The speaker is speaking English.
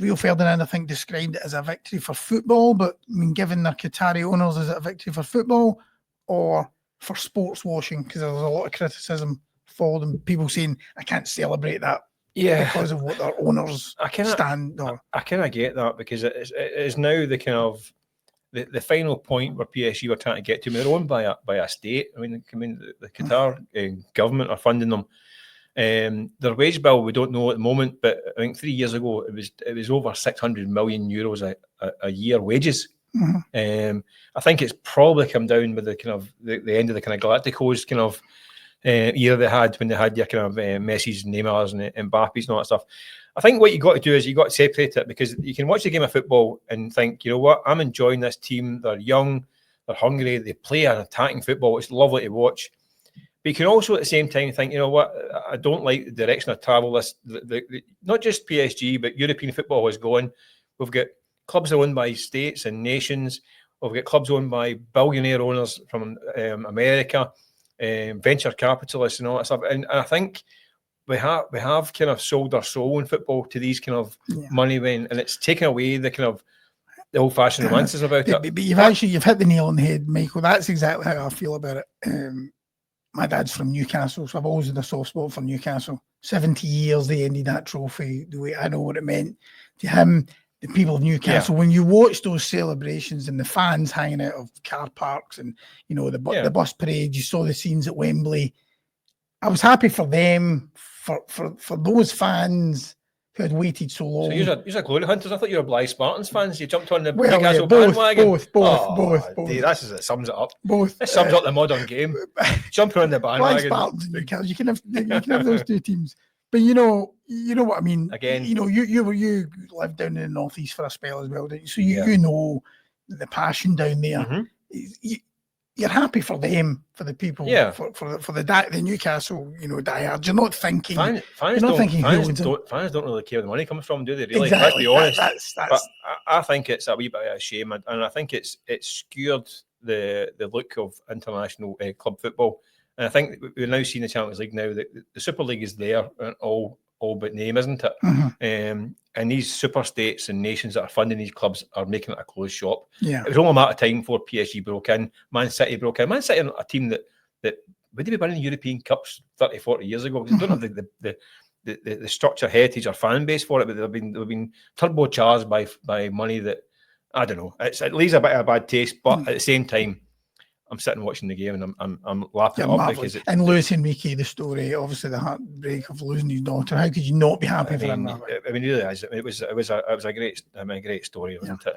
Rio Ferdinand, I think, described it as a victory for football, but I mean, given their Qatari owners, is it a victory for football or for sports washing? Because there's a lot of criticism for them, people saying, I can't celebrate that because of what their owners stand on. I kind of get that, because it is now the kind of the final point where PSG were trying to get to. They're owned by a state. I mean, the Qatar government are funding them. Their wage bill, we don't know at the moment, but I think 3 years ago it was over 600 million euros a year wages. I think it's probably come down with the kind of the end of the kind of Galacticos kind of year they had, when they had your kind of Messi's, Neymar's and Mbappe's and all that stuff. I think what you got to do is you got to separate it, because you can watch the game of football and think, you know what, I'm enjoying this team. They're young, they're hungry, they play an attacking football. It's lovely to watch. But you can also at the same time think, you know what, I don't like the direction of travel. This, not just PSG, but European football is going. We've got clubs owned by states and nations. We've got clubs owned by billionaire owners from America, venture capitalists and all that stuff. And I think we have kind of sold our soul in football to these kind of money men, and it's taken away the kind of the old-fashioned romances about it. But you've hit the nail on the head, Michael. That's exactly how I feel about it. My dad's from Newcastle, so I've always had a soft spot for Newcastle. 70 years they ended that trophy. The way I know what it meant to him, the people of Newcastle. When you watch those celebrations and the fans hanging out of car parks and, you know, the bus parade, you saw the scenes at Wembley. I was happy for them, for those fans who had waited so long. So you're a glory hunters. I thought you were Blythe Spartans fans. You jumped on the Newcastle bandwagon. Both. Dear, that's as it sums it up. Both. This sums up the modern game. Jumping on the bandwagon. Blythe Spartans and Newcastle. You can have those two teams. But you know what I mean. Again, you know, you lived down in the northeast for a spell as well, didn't you? So you know the passion down there. You're happy for them, for the people, for the Newcastle, you know, diehards. You're not thinking. Fans don't really care where the money comes from, do they? Really, exactly. Let's be honest. But I think it's a wee bit of a shame, and I think it's skewed the look of international club football. And I think we're now seeing the Champions League now. That the Super League is there, all but name, isn't it? And these super states and nations that are funding these clubs are making it a closed shop. It was only a matter of time before PSG broke in, Man City broke in. Man City are a team that would they be winning European Cups 30, 40 years ago? Because they don't have the structure, heritage, or fan base for it, but they've been turbocharged by money that, I don't know. It leaves a bit of a bad taste, but at the same time, I'm sitting watching the game and I'm laughing it up because and Luis Enrique, the story, obviously the heartbreak of losing his daughter. How could you not be happy for him? I mean, really, it was a great story, wasn't it?